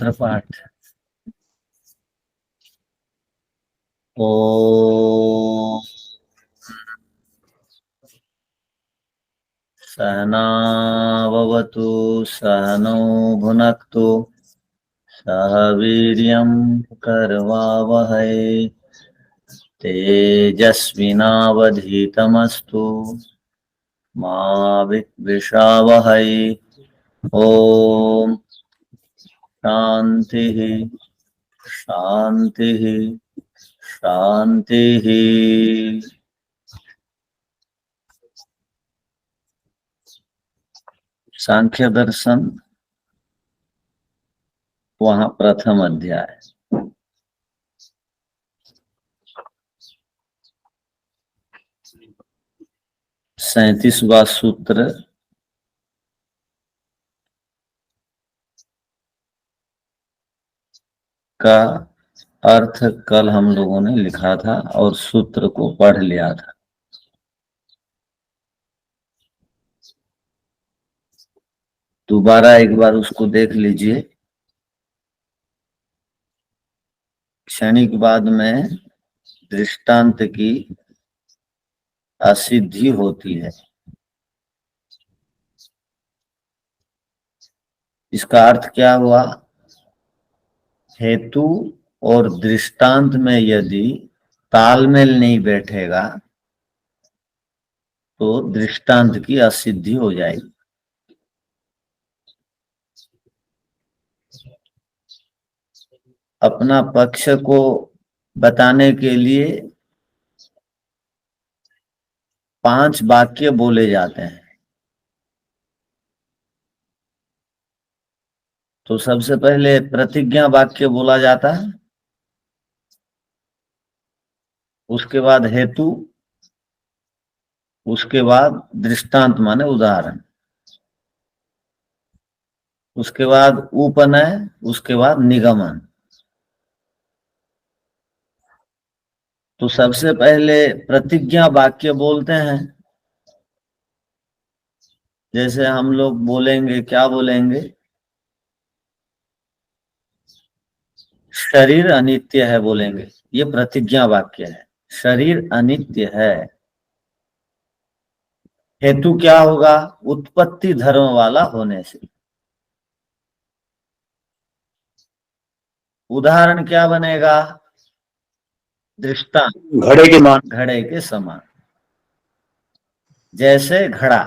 मंत्र पाठ। ओम सहनाववतु सहनौ भुनक्तु सह वीर्यं करवावहै तेजस्विनावधीतमस्तु मा विद्विषावहै। ओम शांति शांति शांति। सांख्य दर्शन वहां प्रथम अध्याय। 37वां सूत्र का अर्थ कल हम लोगों ने लिखा था और सूत्र को पढ़ लिया था। दोबारा एक बार उसको देख लीजिए। क्षणिकवाद में दृष्टांत की असिद्धि होती है। इसका अर्थ क्या हुआ? हेतु और दृष्टांत में यदि तालमेल नहीं बैठेगा तो दृष्टांत की असिद्धि हो जाएगी। अपना पक्ष को बताने के लिए 5 वाक्य बोले जाते हैं। तो सबसे पहले प्रतिज्ञा वाक्य बोला जाता है, उसके बाद हेतु, उसके बाद दृष्टांत माने उदाहरण, उसके बाद उपनय, उसके बाद निगमन। तो सबसे पहले प्रतिज्ञा वाक्य बोलते हैं। जैसे हम लोग बोलेंगे, क्या बोलेंगे? शरीर अनित्य है बोलेंगे, ये प्रतिज्ञा वाक्य है। शरीर अनित्य है। हेतु क्या होगा? उत्पत्ति धर्म वाला होने से। उदाहरण क्या बनेगा? दृष्टांत घड़े के समान, जैसे घड़ा।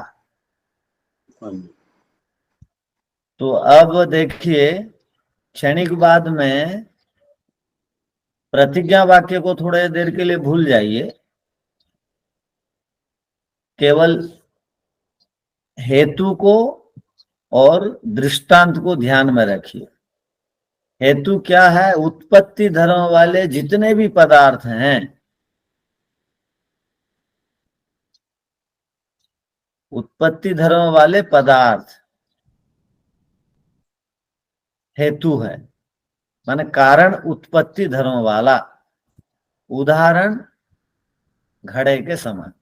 तो अब देखिए, क्षणिकवाद में प्रतिज्ञा वाक्य को थोड़े देर के लिए भूल जाइए, केवल हेतु को और दृष्टांत को ध्यान में रखिए। हेतु क्या है? उत्पत्ति धर्म वाले जितने भी पदार्थ हैं, उत्पत्ति धर्म वाले पदार्थ हेतु है, माने कारण उत्पत्ति धर्म वाला। उदाहरण घड़े के समान,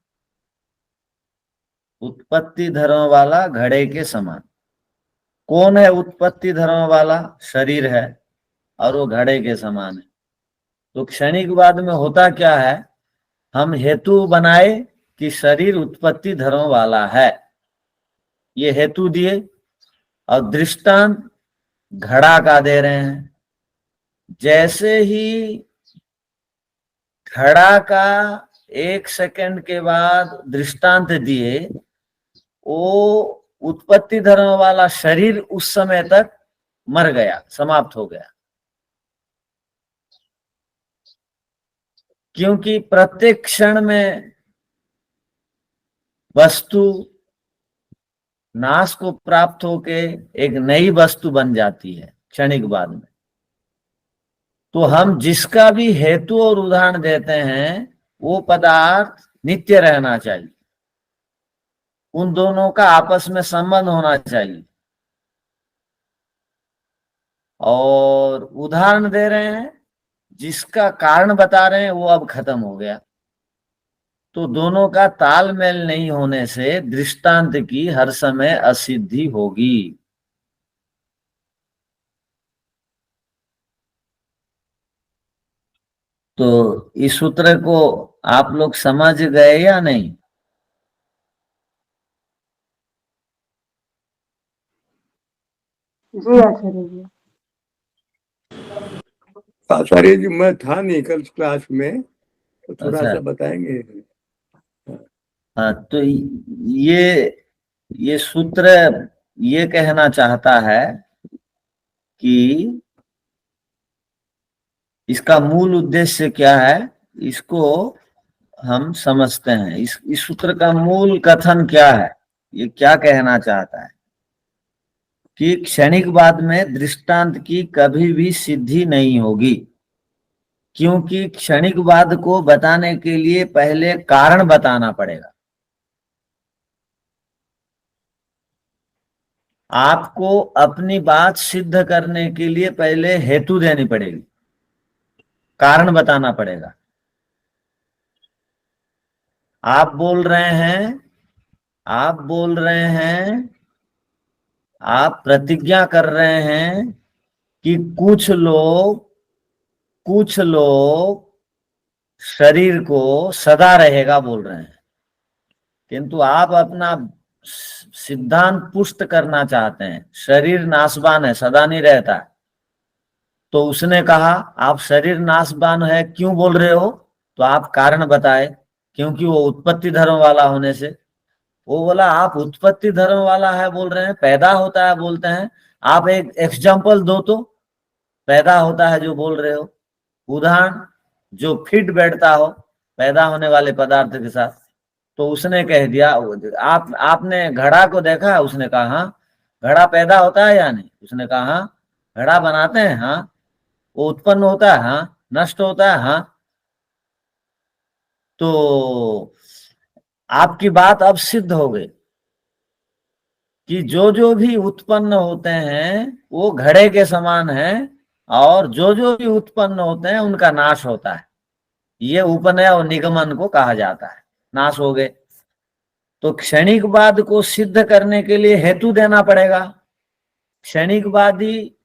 उत्पत्ति धर्म वाला घड़े के समान। कौन है उत्पत्ति धर्म वाला? शरीर है, और वो घड़े के समान है। तो क्षणिकवाद में होता क्या है? हम हेतु बनाए कि शरीर उत्पत्ति धर्म वाला है, ये हेतु दिए, और दृष्टांत घड़ा का दे रहे हैं। जैसे ही घड़ा का 1 सेकंड के बाद दृष्टांत दिए, वो उत्पत्ति धर्म वाला शरीर उस समय तक मर गया, समाप्त हो गया। क्योंकि प्रत्येक क्षण में वस्तु नाश को प्राप्त होके एक नई वस्तु बन जाती है क्षणिकवाद में। तो हम जिसका भी हेतु और उदाहरण देते हैं, वो पदार्थ नित्य रहना चाहिए, उन दोनों का आपस में संबंध होना चाहिए। और उदाहरण दे रहे हैं, जिसका कारण बता रहे हैं, वो अब खत्म हो गया। तो दोनों का तालमेल नहीं होने से दृष्टांत की हर समय असिद्धि होगी। तो इस सूत्र को आप लोग समझ गए या नहीं? जी आचार्य जी। आचार्य जी मैं था नहीं कल क्लास में, तो थोड़ा अच्छा। सा बताएंगे? हाँ, तो ये सूत्र ये कहना चाहता है कि इसका मूल उद्देश्य क्या है, इसको हम समझते हैं। इस सूत्र का मूल कथन क्या है, ये क्या कहना चाहता है कि क्षणिकवाद में दृष्टांत की कभी भी सिद्धि नहीं होगी, क्योंकि क्षणिकवाद को बताने के लिए पहले कारण बताना पड़ेगा। आपको अपनी बात सिद्ध करने के लिए पहले हेतु देनी पड़ेगी, कारण बताना पड़ेगा। आप बोल रहे हैं, आप बोल रहे हैं, आप प्रतिज्ञा कर रहे हैं कि कुछ लोग शरीर को सदा रहेगा बोल रहे हैं, किंतु आप अपना सिद्धांत पुष्ट करना चाहते हैं शरीर नाशवान है, सदा नहीं रहता है। तो उसने कहा आप शरीर नाशवान है क्यों बोल रहे हो, तो आप कारण बताए, क्योंकि वो उत्पत्ति धर्म वाला होने से। वो बोला आप उत्पत्ति धर्म वाला है बोल रहे हैं, पैदा होता है बोलते हैं, आप एक एग्जाम्पल दो तो पैदा होता है जो बोल रहे हो, उदाहरण जो फिट बैठता हो पैदा होने वाले पदार्थ के साथ। तो उसने कह दिया आपने घड़ा को देखा है? उसने कहा हाँ। घड़ा पैदा होता है या नहीं? उसने कहा हाँ। घड़ा बनाते हैं? हाँ। वो उत्पन्न होता है? हाँ। नष्ट होता है? हाँ। तो आपकी बात अब सिद्ध हो गई कि जो जो भी उत्पन्न होते हैं वो घड़े के समान है, और जो जो भी उत्पन्न होते हैं उनका नाश होता है। ये उपनय और निगमन को कहा जाता है। नाश हो गए तो क्षणिकवाद को सिद्ध करने के लिए हेतु देना पड़ेगा। क्षणिकवादी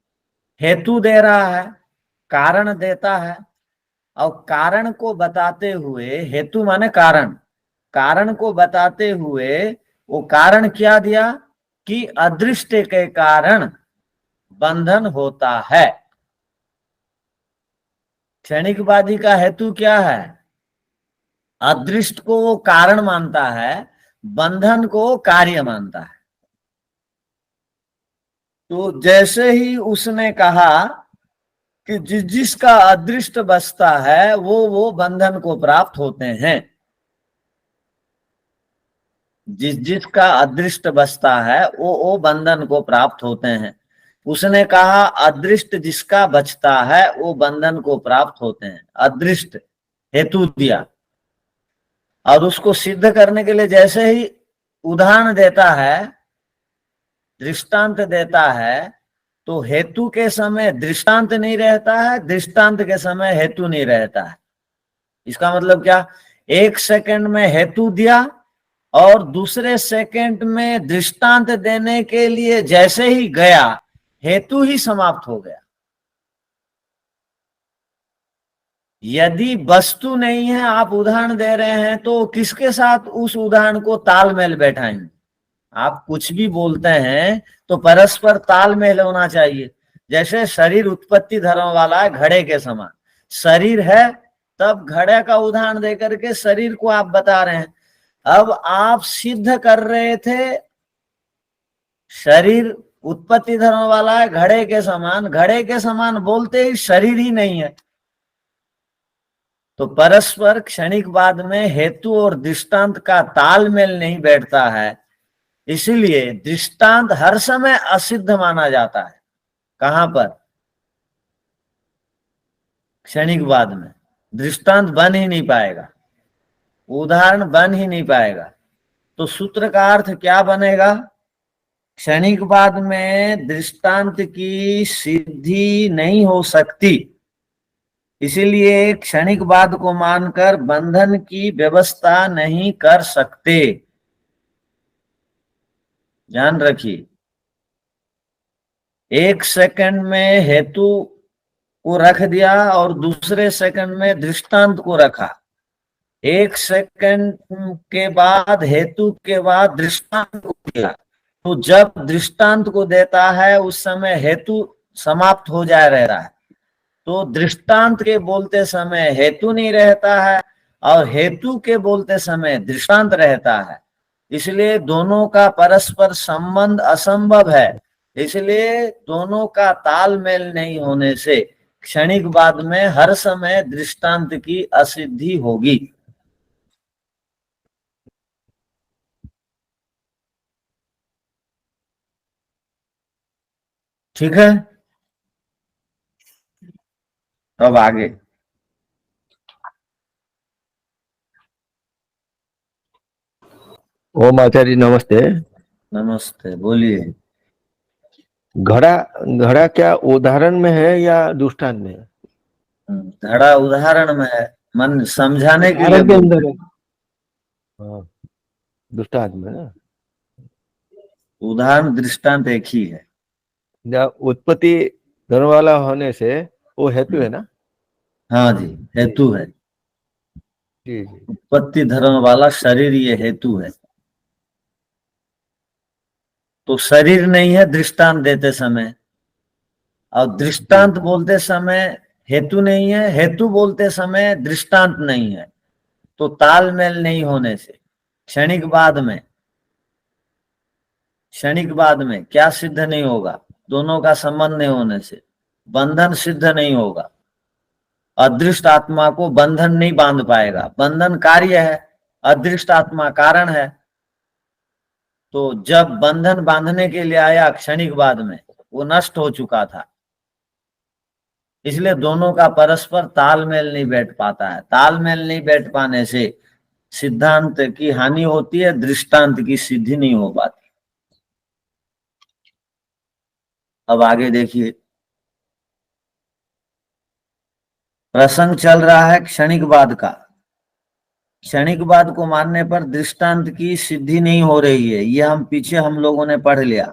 हेतु दे रहा है, कारण देता है, और कारण को बताते हुए, हेतु माने कारण, कारण को बताते हुए वो कारण क्या दिया कि अदृष्ट के कारण बंधन होता है। क्षणिकवादी का हेतु क्या है? अदृष्ट को वो कारण मानता है, बंधन को कार्य मानता है। तो जैसे ही उसने कहा कि जिसका अदृष्ट बसता है वो बंधन को प्राप्त होते हैं, जिसका अदृष्ट बसता है वो बंधन को प्राप्त होते हैं। उसने कहा अदृष्ट जिसका बचता है वो बंधन को प्राप्त होते हैं, अदृष्ट हेतु दिया। और उसको सिद्ध करने के लिए जैसे ही उदाहरण देता है, दृष्टांत देता है, तो हेतु के समय दृष्टांत नहीं रहता है, दृष्टांत के समय हेतु नहीं रहता है। इसका मतलब क्या? एक सेकंड में हेतु दिया और दूसरे सेकंड में दृष्टांत देने के लिए जैसे ही गया हेतु ही समाप्त हो गया। यदि वस्तु नहीं है, आप उदाहरण दे रहे हैं, तो किसके साथ उस उदाहरण को तालमेल बैठाएंगे? आप कुछ भी बोलते हैं तो परस्पर तालमेल होना चाहिए। जैसे शरीर उत्पत्ति धर्म वाला है घड़े के समान, शरीर है तब घड़े का उदाहरण देकर के शरीर को आप बता रहे हैं। अब आप सिद्ध कर रहे थे शरीर उत्पत्ति धर्म वाला है घड़े के समान, घड़े के समान बोलते ही शरीर ही नहीं है। तो परस्पर क्षणिकवाद में हेतु और दृष्टांत का तालमेल नहीं बैठता है, इसीलिए दृष्टांत हर समय असिद्ध माना जाता है। कहां पर? क्षणिकवाद में दृष्टांत बन ही नहीं पाएगा, उदाहरण बन ही नहीं पाएगा। तो सूत्र का अर्थ क्या बनेगा? क्षणिकवाद में दृष्टांत की सिद्धि नहीं हो सकती, इसीलिए क्षणिकवाद को मानकर बंधन की व्यवस्था नहीं कर सकते। ध्यान रखिए, एक सेकंड में हेतु को रख दिया और दूसरे सेकंड में दृष्टांत को रखा, 1 सेकंड के बाद हेतु के बाद दृष्टांत को दिया, तो जब दृष्टांत को देता है उस समय हेतु समाप्त हो जा रहा है, तो दृष्टांत के बोलते समय हेतु नहीं रहता है और हेतु के बोलते समय दृष्टांत रहता है, इसलिए दोनों का परस्पर संबंध असंभव है। इसलिए दोनों का तालमेल नहीं होने से क्षणिक बाद में हर समय दृष्टांत की असिद्धि होगी। ठीक है, अब आगे। ओम आचार्य नमस्ते। नमस्ते, बोलिए। घड़ा घड़ा क्या उदाहरण में है या दृष्टांत में है? घड़ा उदाहरण में है, मन समझाने के लिए उदाहरण के अंदर है। हाँ, दृष्टांत में ना। उदाहरण दृष्टांत एक ही है। या उत्पत्ति धर्म वाला होने से वो हेतु है ना। हाँ जी, हेतु है। जी जी। उत्पत्ति धर्म वाला शरीर ये हेतु है, तो शरीर नहीं है दृष्टांत देते समय, और दृष्टांत बोलते समय हेतु नहीं है, हेतु बोलते समय दृष्टांत नहीं है, तो तालमेल नहीं होने से क्षणिक बाद में क्या सिद्ध नहीं होगा, दोनों का संबंध नहीं होने से बंधन सिद्ध नहीं होगा। अदृष्ट आत्मा को बंधन नहीं बांध पाएगा, बंधन कार्य है, अदृष्ट आत्मा कारण है। तो जब बंधन बांधने के लिए आया क्षणिक बाद में, वो नष्ट हो चुका था, इसलिए दोनों का परस्पर तालमेल नहीं बैठ पाता है। तालमेल नहीं बैठ पाने से सिद्धांत की हानि होती है, दृष्टांत की सिद्धि नहीं हो पाती। अब आगे देखिए, प्रसंग चल रहा है क्षणिकवाद का। क्षणिकवाद को मानने पर दृष्टांत की सिद्धि नहीं हो रही है, यह हम पीछे हम लोगों ने पढ़ लिया।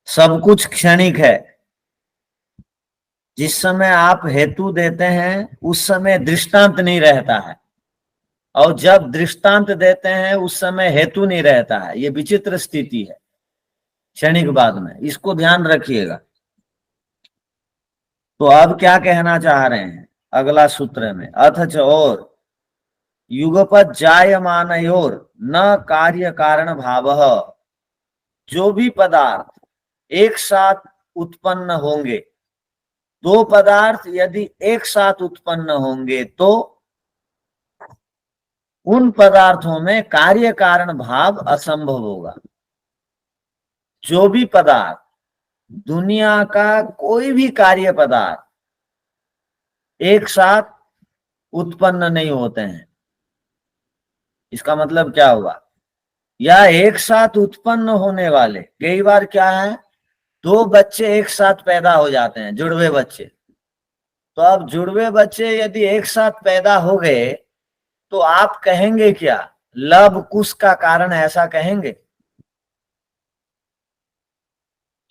सब कुछ क्षणिक है, जिस समय आप हेतु देते हैं उस समय दृष्टांत नहीं रहता है, और जब दृष्टांत देते हैं उस समय हेतु नहीं रहता है। ये विचित्र स्थिति है क्षणिकवाद में, इसको ध्यान रखिएगा। तो अब क्या कहना चाह रहे हैं अगला सूत्र में, अथच और युगपत जायमानयोर न कार्य कारण भावः, जो भी पदार्थ एक साथ उत्पन्न होंगे, दो पदार्थ यदि एक साथ उत्पन्न होंगे तो उन पदार्थों में कार्य कारण भाव असंभव होगा। जो भी पदार्थ, दुनिया का कोई भी कार्य पदार्थ एक साथ उत्पन्न नहीं होते हैं। इसका मतलब क्या हुआ, या एक साथ उत्पन्न होने वाले, कई बार क्या है, दो बच्चे एक साथ पैदा हो जाते हैं, जुड़वे बच्चे। तो अब जुड़वे बच्चे यदि एक साथ पैदा हो गए तो आप कहेंगे क्या, लब कुश का कारण, ऐसा कहेंगे?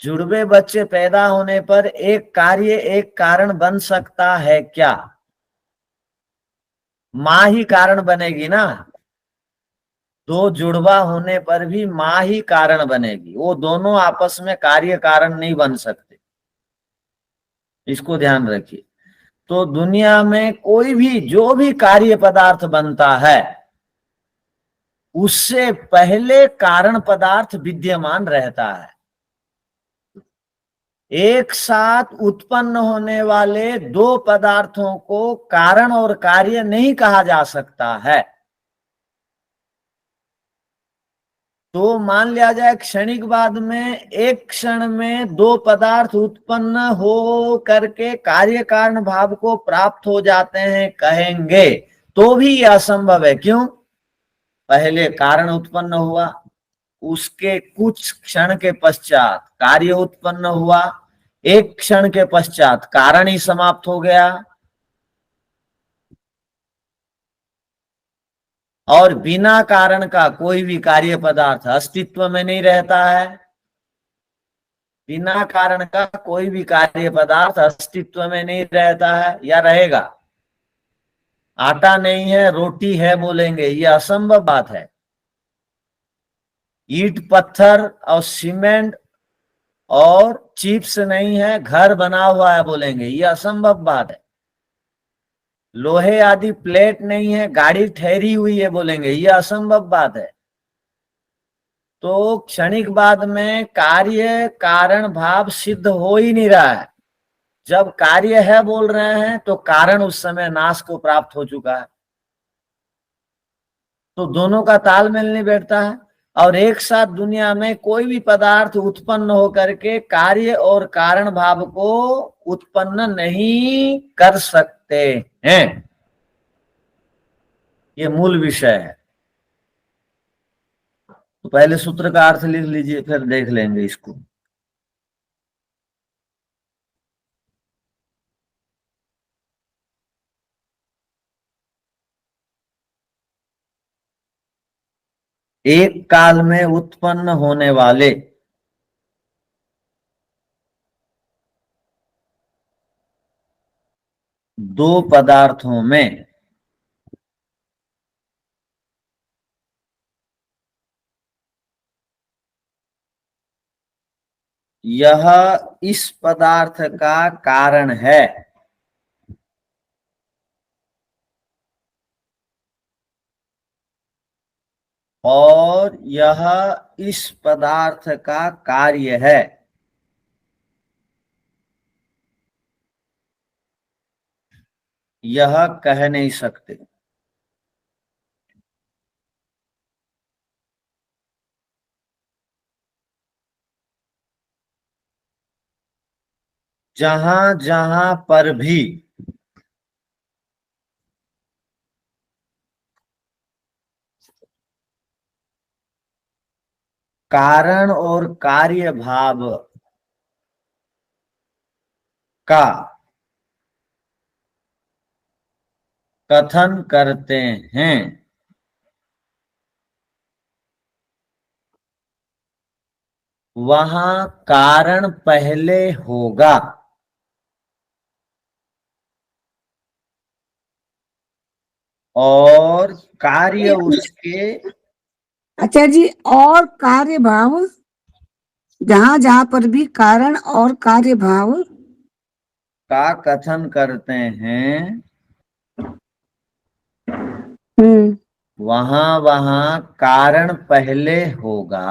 जुड़वे बच्चे पैदा होने पर एक कार्य एक कारण बन सकता है क्या? मां ही कारण बनेगी ना। दो जुड़वा होने पर भी मां ही कारण बनेगी, वो दोनों आपस में कार्य कारण नहीं बन सकते, इसको ध्यान रखिए। तो दुनिया में कोई भी जो भी कार्य पदार्थ बनता है उससे पहले कारण पदार्थ विद्यमान रहता है। एक साथ उत्पन्न होने वाले दो पदार्थों को कारण और कार्य नहीं कहा जा सकता है। तो मान लिया जाए क्षणिक बाद में एक क्षण में दो पदार्थ उत्पन्न हो करके कार्य कारण भाव को प्राप्त हो जाते हैं, कहेंगे तो भी यह असंभव है। क्यों? पहले कारण उत्पन्न हुआ, उसके कुछ क्षण के पश्चात कार्य उत्पन्न हुआ, एक क्षण के पश्चात कारण ही समाप्त हो गया, और बिना कारण का कोई भी कार्य पदार्थ अस्तित्व में नहीं रहता है। बिना कारण का कोई भी कार्य पदार्थ अस्तित्व में नहीं रहता है या रहेगा। आटा नहीं है रोटी है बोलेंगे, ये असंभव बात है। ईंट पत्थर और सीमेंट और चिप्स नहीं है घर बना हुआ है बोलेंगे, ये असंभव बात है। लोहे आदि प्लेट नहीं है गाड़ी ठहरी हुई है बोलेंगे, ये असंभव बात है। तो क्षणिक बाद में कार्य कारण भाव सिद्ध हो ही नहीं रहा है। जब कार्य है बोल रहे हैं तो कारण उस समय नाश को प्राप्त हो चुका है। तो दोनों का तालमेल नहीं बैठता है। और एक साथ दुनिया में कोई भी पदार्थ उत्पन्न होकर के कार्य और कारण भाव को उत्पन्न नहीं कर सकते हैं। ये मूल विषय है। तो पहले सूत्र का अर्थ लिख लीजिए, फिर देख लेंगे इसको। एक काल में उत्पन्न होने वाले दो पदार्थों में यह इस पदार्थ का कारण है और यह इस पदार्थ का कार्य है, यह कह नहीं सकते। जहां जहां पर भी कारण और कार्य भाव का कथन करते हैं, वहां कारण पहले होगा और कार्य उसके। अच्छा जी, और कार्य भाव जहां जहां पर भी कारण और कार्य भाव का कथन करते हैं, वहां वहां कारण पहले होगा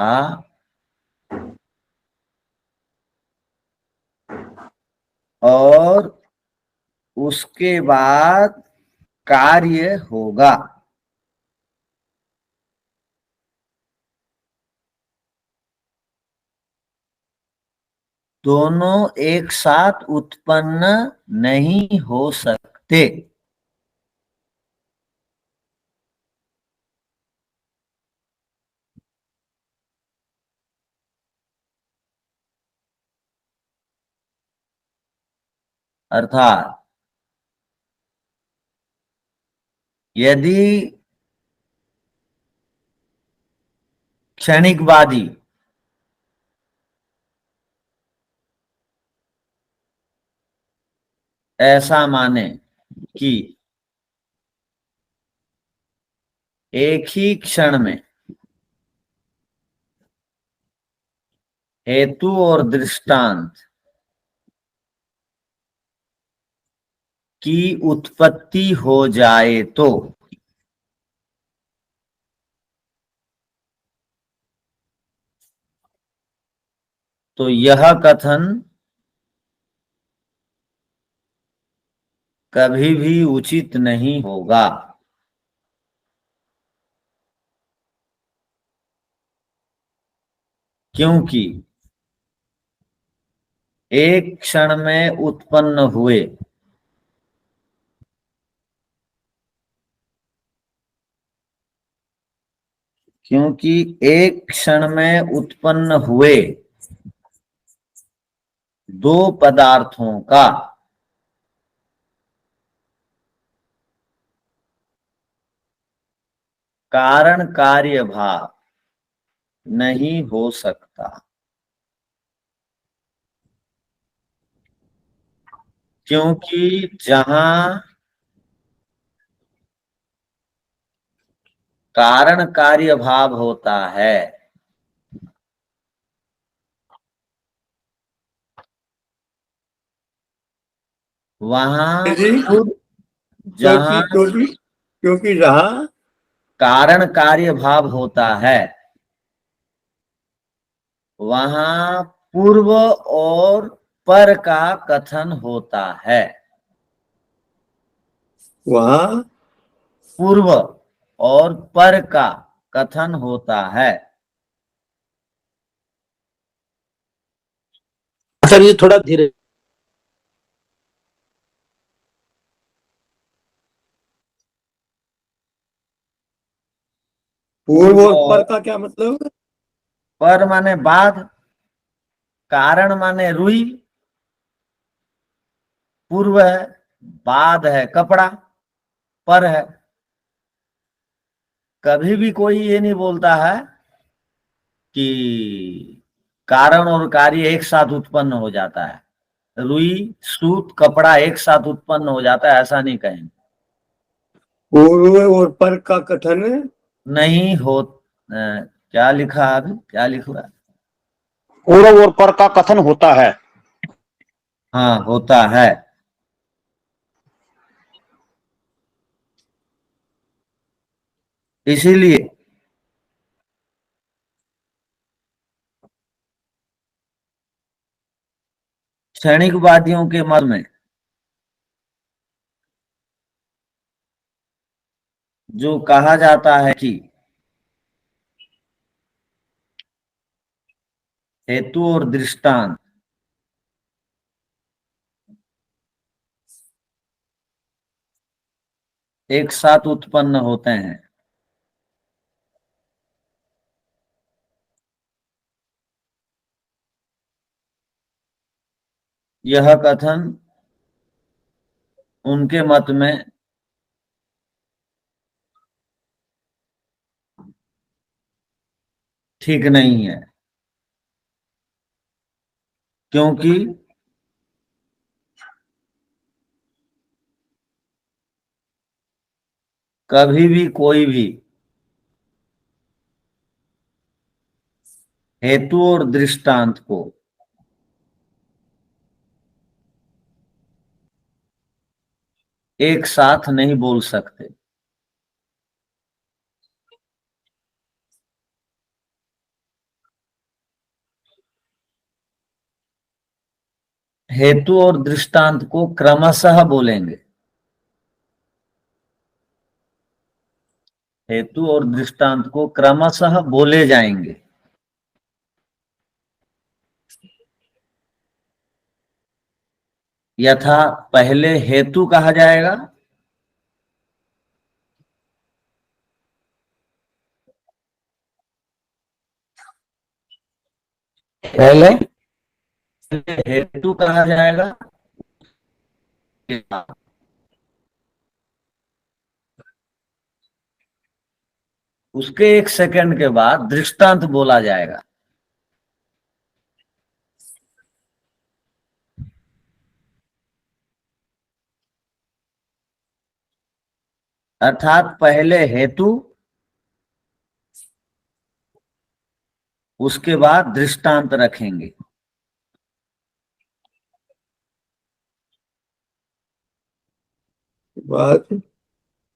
और उसके बाद कार्य होगा। दोनों एक साथ उत्पन्न नहीं हो सकते। अर्थात यदि क्षणिकवादी ऐसा माने कि एक ही क्षण में हेतु और दृष्टांत की उत्पत्ति हो जाए तो यह कथन कभी भी उचित नहीं होगा। क्योंकि एक क्षण में उत्पन्न हुए क्योंकि एक क्षण में उत्पन्न हुए दो पदार्थों का कारण कार्य भाव नहीं हो सकता। क्योंकि जहां कारण कार्य भाव होता है वहां जी जहां क्योंकि जहाँ कारण कार्य भाव होता है वहां पूर्व और पर का कथन होता है। वहाँ पूर्व और पर का कथन होता है। सर ये थोड़ा धीरे। पूर्व और पर का क्या मतलब? पर माने बाद, कारण माने रुई, पूर्व है, बाद है कपड़ा, पर है। कभी भी कोई ये नहीं बोलता है कि कारण और कार्य एक साथ उत्पन्न हो जाता है, रुई सूत कपड़ा एक साथ उत्पन्न हो जाता है, ऐसा नहीं कहेंगे। पूर्व और पर का कथन नहीं हो क्या लिखा अभी, क्या लिखा? पूर्व और पर का कथन होता है। हाँ होता है। इसीलिए क्षणिकवादियों के मत में जो कहा जाता है कि हेतु और दृष्टांत एक साथ उत्पन्न होते हैं, यह कथन उनके मत में ठीक नहीं है, क्योंकि कभी भी कोई भी हेतु और दृष्टांत को एक साथ नहीं बोल सकते। हेतु और दृष्टांत को क्रमशः बोलेंगे, हेतु और दृष्टांत को क्रमशः बोले जाएंगे। यथा पहले हेतु कहा जाएगा, पहले हेतु कहा जाएगा, उसके एक सेकंड के बाद दृष्टांत बोला जाएगा। अर्थात पहले हेतु, उसके बाद दृष्टांत रखेंगे। बात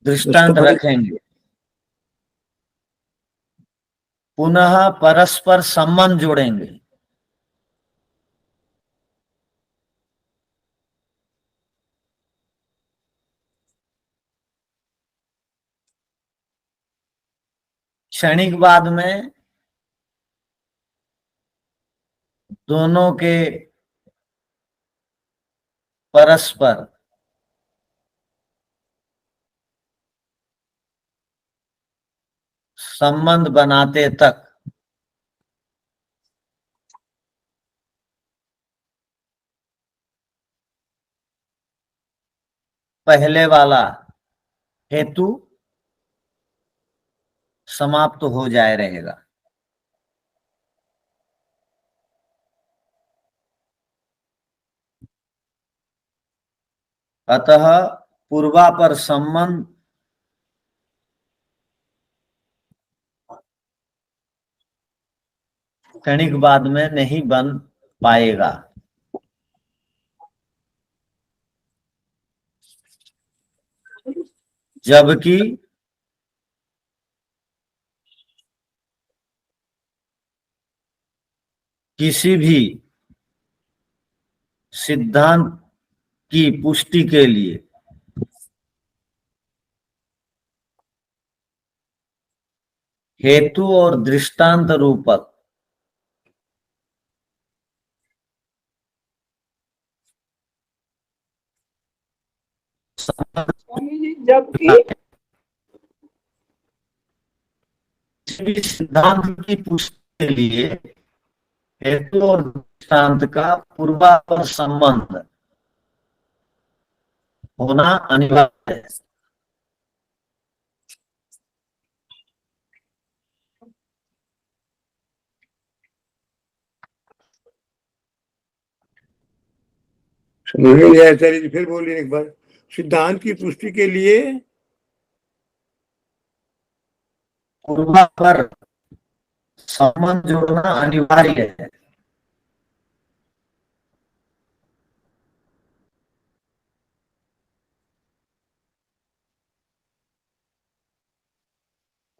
दृष्टांत रखेंगे, पुनः परस्पर संबंध जोड़ेंगे। क्षणिकवाद में दोनों के परस्पर संबंध बनाते तक पहले वाला हेतु समाप्त हो जाए रहेगा। अतः पूर्वापर संबंध क्षणिक बाद में नहीं बन पाएगा। जबकि किसी भी सिद्धांत की पुष्टि के लिए हेतु और दृष्टांत रूपक जबकि किसी भी सिद्धांत की पुष्टि के लिए हेतु और दृष्टांत का पूर्वापर संबंध होना अनिवार्य है। समझ में नहीं आया आचार्य जी, फिर बोलिए एक बार। सिद्धांत की पुष्टि के लिए पूर्वापर संबंध जोड़ना अनिवार्य है।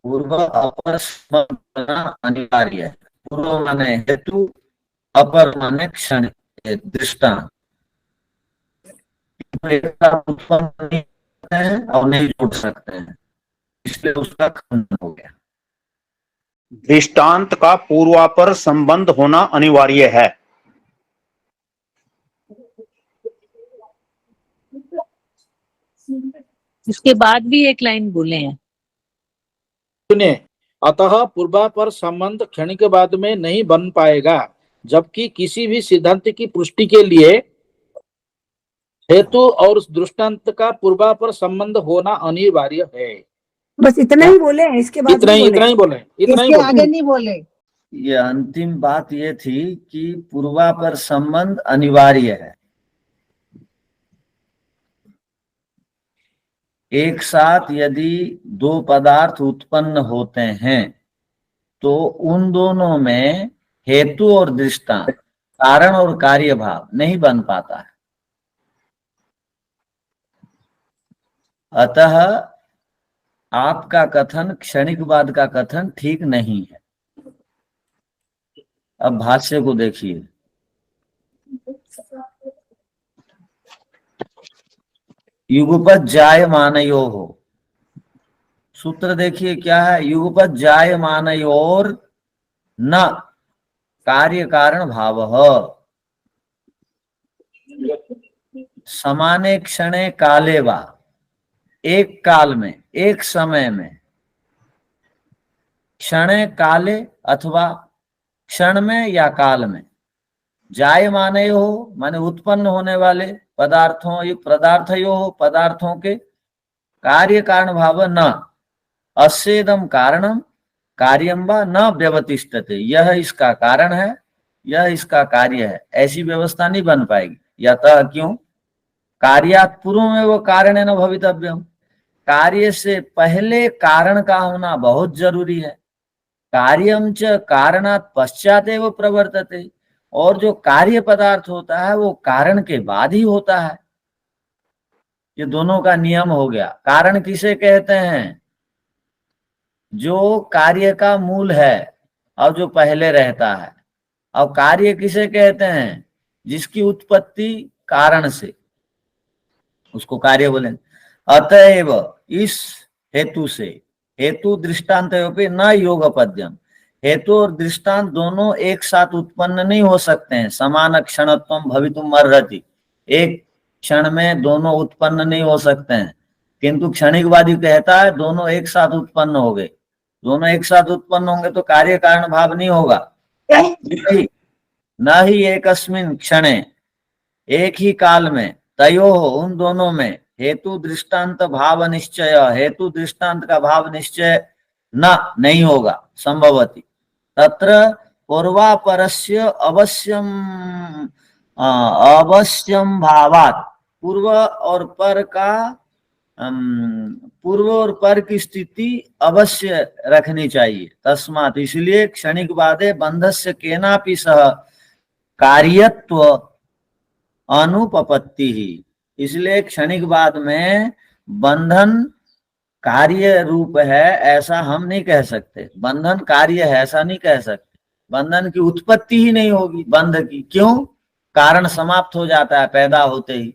पूर्व अपर संबंध जोड़ना अनिवार्य है। पूर्व माने हेतु, अपर माने क्षण दृष्टांत। एक साथ उत्पन्न नहीं करते हैं और नहीं जोड़ सकते हैं, इसलिए उसका खंडन हो गया। दृष्टांत का पूर्वापर संबंध होना अनिवार्य है। इसके बाद भी एक लाइन बोले हैं। सुनिए, अतः पूर्वापर संबंध क्षणिक बाद में नहीं बन पाएगा, जबकि किसी भी सिद्धांत की पुष्टि के लिए हेतु और दृष्टांत का पूर्वापर संबंध होना अनिवार्य है। बस इतना ही बोले हैं, इसके बाद इतना नहीं ही बोले। बोले, इतना ही इसके बोले। आगे नहीं बोले। ये अंतिम बात ये थी कि पूर्वापर संबंध अनिवार्य है। एक साथ यदि दो पदार्थ उत्पन्न होते हैं तो उन दोनों में हेतु और दृष्टांत, कारण और कार्य भाव नहीं बन पाता है। अतः आपका कथन, क्षणिकवाद का कथन ठीक नहीं है। अब भाष्य को देखिए। युगपत जायमानयोः, सूत्र देखिए क्या है। युगपत जायमानयोर न कार्य कारण भावः समाने क्षणे काले वा, एक काल में, एक समय में, क्षणे काले अथवा क्षण में या काल में, जायमानयोः माने उत्पन्न होने वाले पदार्थों, ये पदार्थयोः पदार्थों के कार्य कारण भाव न अस्येदम कारणम कार्यम वा न व्यवतिष्ठते, यह इसका कारण है, यह इसका कार्य है, ऐसी व्यवस्था नहीं बन पाएगी। यतः क्यों, कार्यात् पूर्वमेव कारणेन भवितव्यम, कार्य से पहले कारण का होना बहुत जरूरी है। कार्यम च कारणात् पश्चात एव प्रवर्तते, और जो कार्य पदार्थ होता है वो कारण के बाद ही होता है। ये दोनों का नियम हो गया। कारण किसे कहते हैं, जो कार्य का मूल है और जो पहले रहता है। और कार्य किसे कहते हैं, जिसकी उत्पत्ति कारण से, उसको कार्य बोलेंगे। अतएव इस हेतु से, हेतु दृष्टांत न योगपद्यम, हेतु और दृष्टांत दोनों एक साथ उत्पन्न नहीं हो सकते हैं। समान क्षणत्वम भवितुम अर्हति, एक क्षण में दोनों उत्पन्न नहीं हो सकते हैं। किंतु क्षणिकवादी कहता है दोनों एक साथ उत्पन्न हो गए। दोनों एक साथ उत्पन्न होंगे तो कार्य कारण भाव नहीं होगा। न ही एकस्मिन क्षणे, एक ही काल में, तयो उन दोनों में हेतु दृष्टांत भाव निश्चय, हेतु दृष्टांत का भाव निश्चय न नहीं होगा संभवती। तत्र पूर्वापरस्य अवश्यम भावात्, पूर्व और पर का पूर्व और पर की स्थिति अवश्य रखनी चाहिए। तस्मात् इसलिए क्षणिक बादे बंधस्य केनापि सह कार्यत्व अनुपपत्ति ही। इसलिए क्षणिक बाद में बंधन कार्य रूप है ऐसा हम नहीं कह सकते, बंधन कार्य है ऐसा नहीं कह सकते। बंधन की उत्पत्ति ही नहीं होगी बंध की, क्यों? कारण समाप्त हो जाता है पैदा होते ही,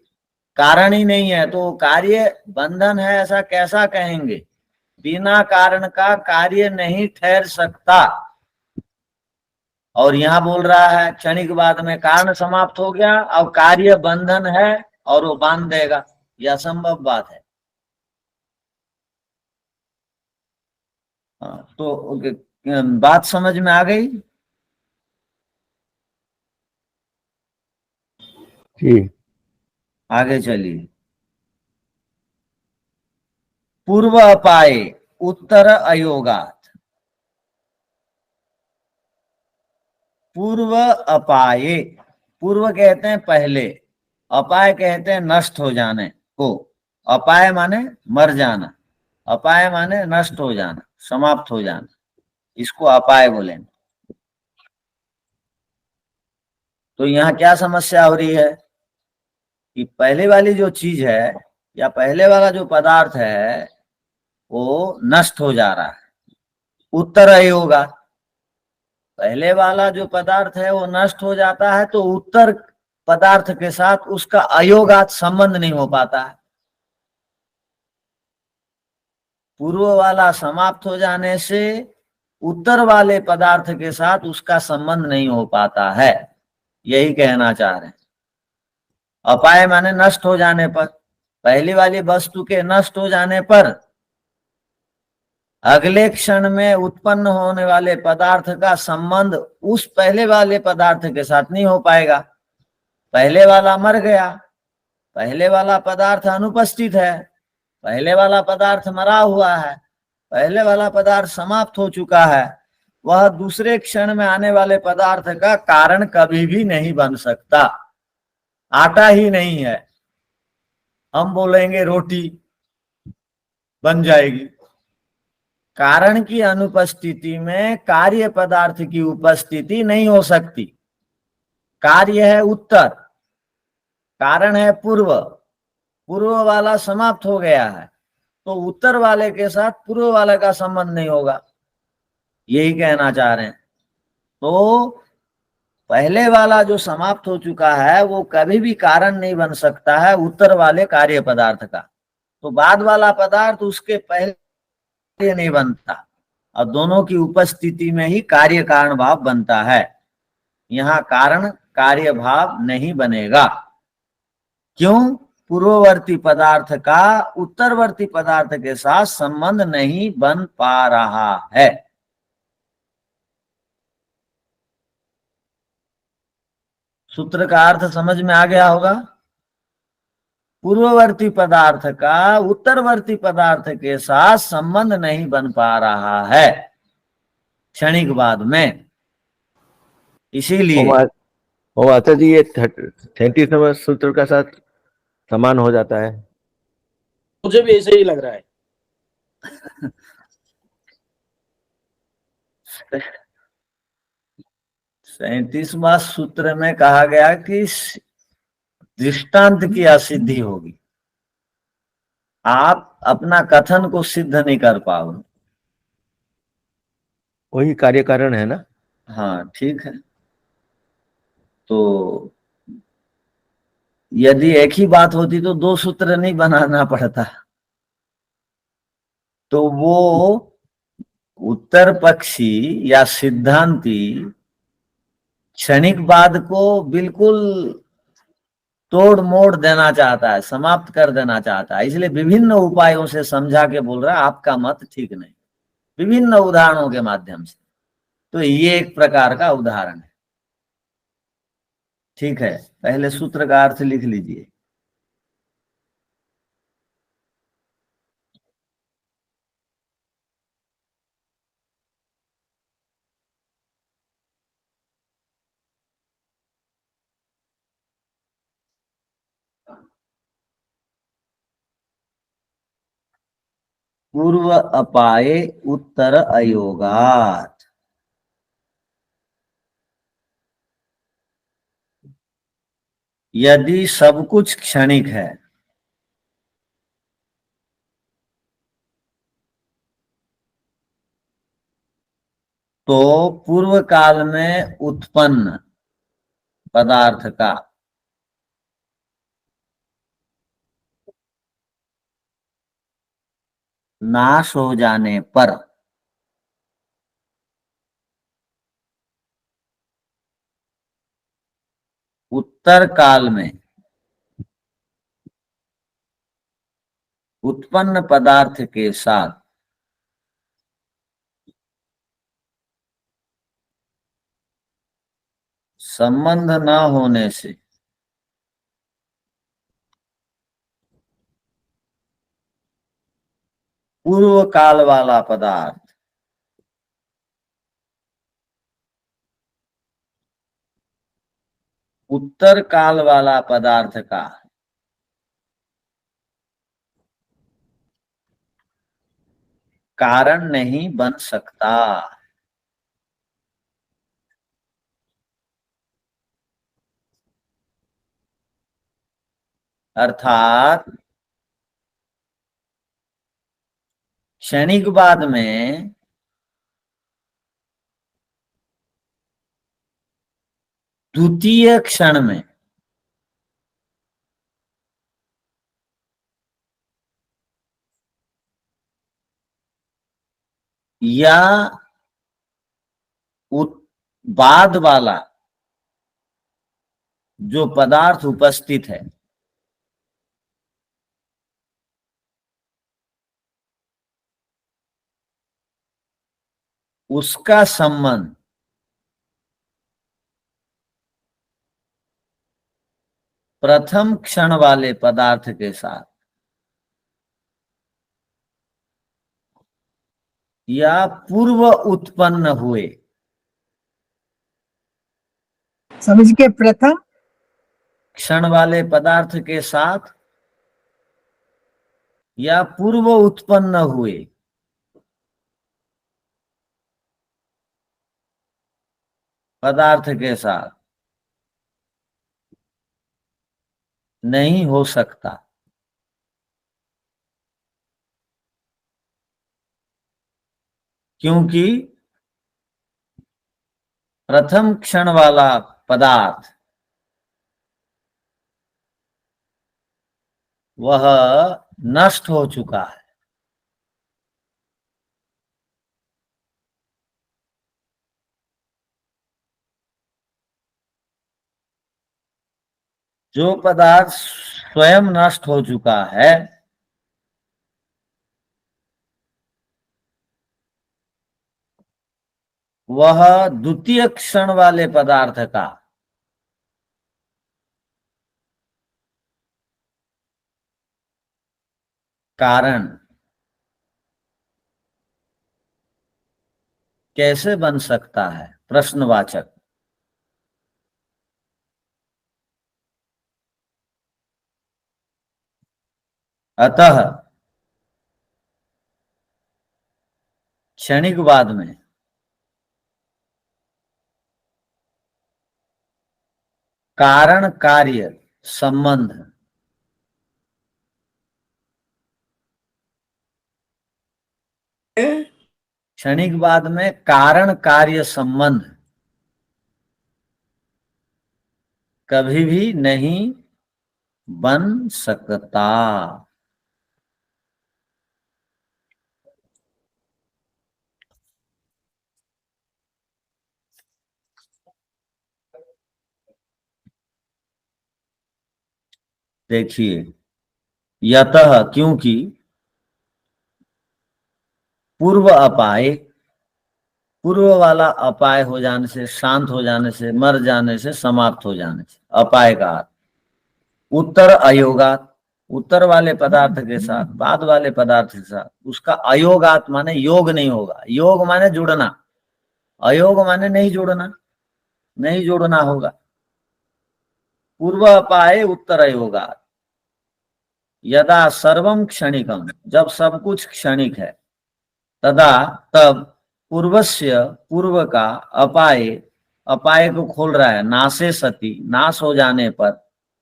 कारण ही नहीं है तो कार्य बंधन है ऐसा कैसा कहेंगे? बिना कारण का कार्य नहीं ठहर सकता। और यहां बोल रहा है क्षणिक बाद में कारण समाप्त हो गया, अब कार्य बंधन है और वो बांध देगा, यह असंभव बात है। तो बात समझ में आ गई? जी। आगे चलिए। पूर्व अपाये उत्तर अयोगात। पूर्व अपाये, पूर्व कहते हैं पहले, अपाय कहते हैं नष्ट हो जाने को। अपाय माने मर जाना, अपाय माने नष्ट हो जाना, समाप्त हो जाना, इसको अपाय बोलेंगे। तो यहाँ क्या समस्या हो रही है कि पहले वाली जो चीज है या पहले वाला जो पदार्थ है वो नष्ट हो जा रहा है। उत्तर अयोगा, पहले वाला जो पदार्थ है वो नष्ट हो जाता है तो उत्तर पदार्थ के साथ उसका अयोगात संबंध नहीं हो पाता है। पूर्व वाला समाप्त हो जाने से उत्तर वाले पदार्थ के साथ उसका संबंध नहीं हो पाता है, यही कहना चाह रहे हैं। अपाय माने नष्ट हो जाने पर, पहली वाली वस्तु के नष्ट हो जाने पर अगले क्षण में उत्पन्न होने वाले पदार्थ का संबंध उस पहले वाले पदार्थ के साथ नहीं हो पाएगा। पहले वाला मर गया, पहले वाला पदार्थ अनुपस्थित है, पहले वाला पदार्थ मरा हुआ है, पहले वाला पदार्थ समाप्त हो चुका है, वह दूसरे क्षण में आने वाले पदार्थ का कारण कभी भी नहीं बन सकता। आटा ही नहीं है, हम बोलेंगे रोटी बन जाएगी। कारण की अनुपस्थिति में कार्य पदार्थ की उपस्थिति नहीं हो सकती। कार्य है उत्तर, कारण है पूर्व, पूर्व वाला समाप्त हो गया है तो उत्तर वाले के साथ पूर्व वाले का संबंध नहीं होगा, यही कहना चाह रहे हैं। तो पहले वाला जो समाप्त हो चुका है वो कभी भी कारण नहीं बन सकता है उत्तर वाले कार्य पदार्थ का, तो बाद वाला पदार्थ उसके पहले नहीं बनता और दोनों की उपस्थिति में ही कार्य कारण भाव बनता है। यहाँ कारण कार्य भाव नहीं बनेगा, क्यों? पूर्ववर्ती पदार्थ का उत्तरवर्ती पदार्थ के साथ संबंध नहीं बन पा रहा है। सूत्र का अर्थ समझ में आ गया होगा। पूर्ववर्ती पदार्थ का उत्तरवर्ती पदार्थ के साथ संबंध नहीं बन पा रहा है क्षणिक बाद में, इसीलिए वो माता जी ये 33 नंबर सूत्र का साथ समान हो जाता है। मुझे भी ऐसे ही लग रहा है। 37वां सूत्र में कहा गया कि दृष्टांत की असिद्धि होगी, आप अपना कथन को सिद्ध नहीं कर पाओगे। वही कार्य कारण है ना। हाँ ठीक है, तो यदि एक ही बात होती तो दो सूत्र नहीं बनाना पड़ता। तो वो उत्तर पक्षी या सिद्धांती क्षणिक बाद को बिल्कुल तोड़ मोड़ देना चाहता है, समाप्त कर देना चाहता है, इसलिए विभिन्न उपायों से समझा के बोल रहा है आपका मत ठीक नहीं, विभिन्न उदाहरणों के माध्यम से। तो ये एक प्रकार का उदाहरण है। ठीक है, पहले सूत्र का अर्थ लिख लीजिए। पूर्व अपाये उत्तर अयोगात। यदि सब कुछ क्षणिक है तो पूर्व काल में उत्पन्न पदार्थ का नाश हो जाने पर उत्तर काल में उत्पन्न पदार्थ के साथ संबंध न होने से पूर्व काल वाला पदार्थ उत्तर काल वाला पदार्थ का कारण नहीं बन सकता। अर्थात क्षणिकवाद में द्वितीय क्षण में या बाद वाला जो पदार्थ उपस्थित है उसका संबंध प्रथम क्षण वाले पदार्थ के साथ या पूर्व उत्पन्न हुए समझ के प्रथम क्षण वाले पदार्थ के साथ या पूर्व उत्पन्न हुए पदार्थ के साथ नहीं हो सकता। क्योंकि प्रथम क्षण वाला पदार्थ वह नष्ट हो चुका है। जो पदार्थ स्वयं नष्ट हो चुका है वह द्वितीय क्षण वाले पदार्थ का कारण कैसे बन सकता है? प्रश्नवाचक। अतः क्षणिकवाद में कारण कार्य संबंध क्षणिकवाद में कारण कार्य संबंध कभी भी नहीं बन सकता। देखिए, यतः क्योंकि पूर्व अपाय, पूर्व वाला अपाय हो जाने से, शांत हो जाने से, मर जाने से, समाप्त हो जाने से, अपाय का अर्थ। उत्तर अयोगात, उत्तर वाले पदार्थ के साथ बाद वाले पदार्थ के साथ उसका अयोगात माने योग नहीं होगा। योग माने जुड़ना, अयोग माने नहीं जुड़ना, नहीं जुड़ना होगा। पूर्व अपाय उत्तर अयोगात, यदा सर्वम क्षणिकम, जब सब कुछ क्षणिक है, तदा तब पूर्वस्य, पूर्व का, अपाय, अपाय को खोल रहा है, नाशे सती, नाश हो जाने पर,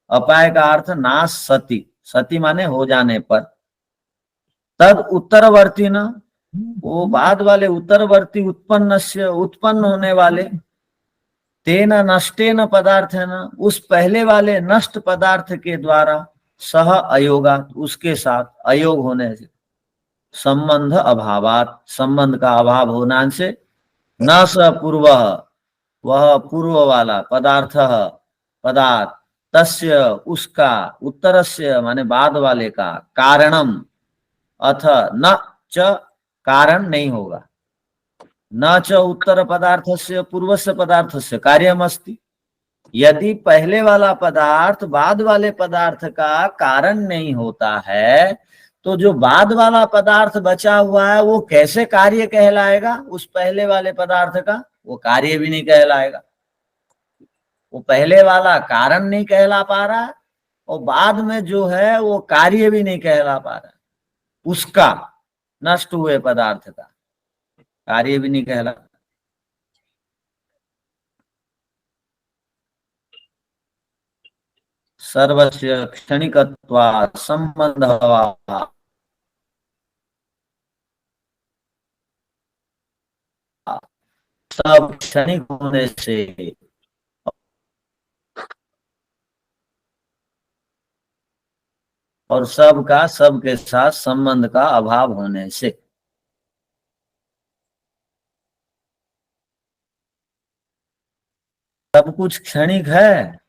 अपाय का अर्थ नाश सती, सती माने हो जाने पर, तद उत्तरवर्ती न, वो बाद वाले उत्तरवर्ती, उत्पन्नस्य, उत्पन्न होने वाले, तेन नष्टेन पदार्थेन, उस पहले वाले नष्ट पदार्थ के द्वारा, सह अयोगात, उसके साथ अयोग होने से, संबंध अभावात, संबंध का अभाव होना से, न स पूर्व, वह पूर्व वाला, पदार्थ, पदार्थ, तस्य, उसका, उत्तरस्य माने बाद वाले का, कारणम, अथ न च, कारण नहीं होगा, न च उत्तर पदार्थस्य पूर्वस्य पदार्थस्य कार्यमस्ति, यदि पहले वाला पदार्थ बाद वाले पदार्थ का कारण नहीं होता है, तो जो बाद वाला पदार्थ बचा हुआ है वो कैसे कार्य कहलाएगा उस पहले वाले पदार्थ का? वो कार्य भी नहीं कहलाएगा। वो पहले वाला कारण नहीं कहला पा रहा और बाद में जो है वो कार्य भी नहीं कहला पा रहा, उसका, नष्ट हुए पदार्थ का कार्य भी नहीं कहला। सर्वस्य क्षणिकत्वात् संबंधः, सब क्षणिक होने से और सबका सबके साथ संबंध का अभाव होने से। सब कुछ क्षणिक है?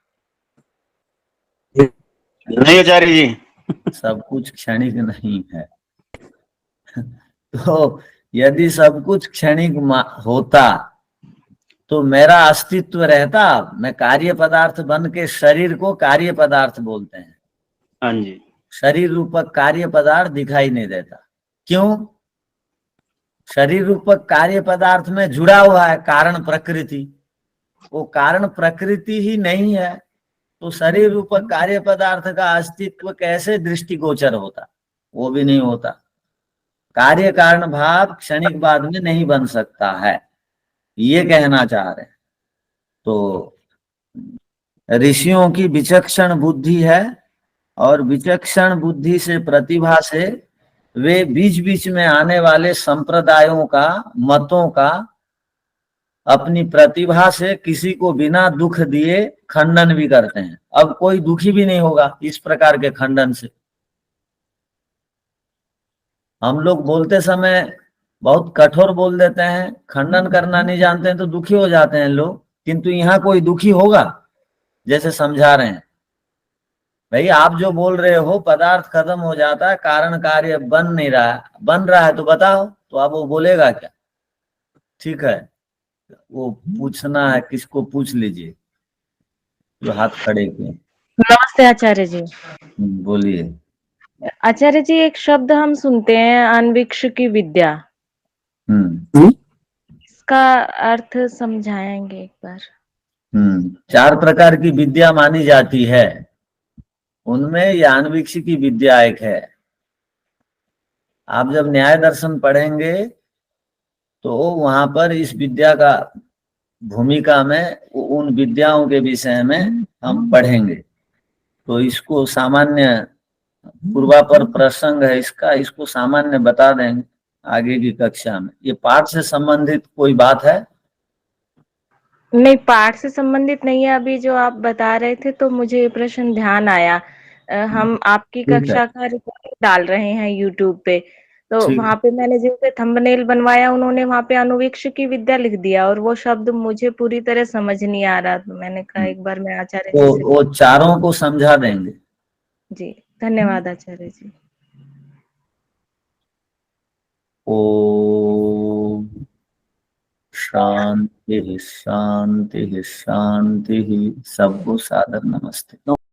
नहीं आचार्य जी। सब कुछ क्षणिक नहीं है। तो यदि सब कुछ क्षणिक होता तो मेरा अस्तित्व रहता। मैं कार्य पदार्थ बन के, शरीर को कार्य पदार्थ बोलते हैं। हाँ जी। शरीर रूपक कार्य पदार्थ दिखाई नहीं देता। क्यों? शरीर रूपक कार्य पदार्थ में जुड़ा हुआ है कारण प्रकृति। वो कारण प्रकृति ही नहीं है तो शरीर रूपक कार्य पदार्थ का अस्तित्व कैसे दृष्टिगोचर होता? वो भी नहीं होता। कार्य कारण भाव क्षणिक बाद में नहीं बन सकता है, ये कहना चाह रहे हैं। तो ऋषियों की विचक्षण बुद्धि है और विचक्षण बुद्धि से, प्रतिभा से वे बीच बीच में आने वाले संप्रदायों का, मतों का अपनी प्रतिभा से किसी को बिना दुख दिए खंडन भी करते हैं। अब कोई दुखी भी नहीं होगा इस प्रकार के खंडन से। हम लोग बोलते समय बहुत कठोर बोल देते हैं, खंडन करना नहीं जानते हैं तो दुखी हो जाते हैं लोग। किंतु यहाँ कोई दुखी होगा? जैसे समझा रहे हैं, भाई आप जो बोल रहे हो पदार्थ खत्म हो जाता है, कारण कार्य बन नहीं रहा है, बन रहा है तो बताओ। तो अब वो बोलेगा क्या? ठीक है, वो पूछना है किसको, पूछ लीजिए जो हाथ खड़े किए। नमस्ते आचार्य जी। बोलिए। आचार्य जी, एक शब्द हम सुनते हैं, अन्वीक्ष की विद्या। इसका अर्थ समझाएंगे एक बार? 4 प्रकार की विद्या मानी जाती है, उनमें यह अन्वीक्ष की विद्या एक है। आप जब न्याय दर्शन पढ़ेंगे तो वहां पर इस विद्या का भूमिका में, उन विद्याओं के विषय में हम पढ़ेंगे। तो इसको सामान्य, पूर्वापर प्रसंग है इसका, इसको सामान्य बता देंगे आगे की कक्षा में। ये पाठ से संबंधित कोई बात है? नहीं, पाठ से संबंधित नहीं है। अभी जो आप बता रहे थे तो मुझे ये प्रश्न ध्यान आया। हम आपकी कक्षा का रिकॉर्डिंग डाल रहे हैं यूट्यूब पे, तो वहां पे मैंने जिनसे थंबनेल बनवाया उन्होंने वहां पे अनुवीक्ष की विद्या लिख दिया और वो शब्द मुझे पूरी तरह समझ नहीं आ रहा। तो मैंने कहा एक बार मैं आचार्य जी से वो चारों को समझा देंगे। जी, धन्यवाद आचार्य जी। ओम शांति शांति शांति। सबको सादर नमस्ते।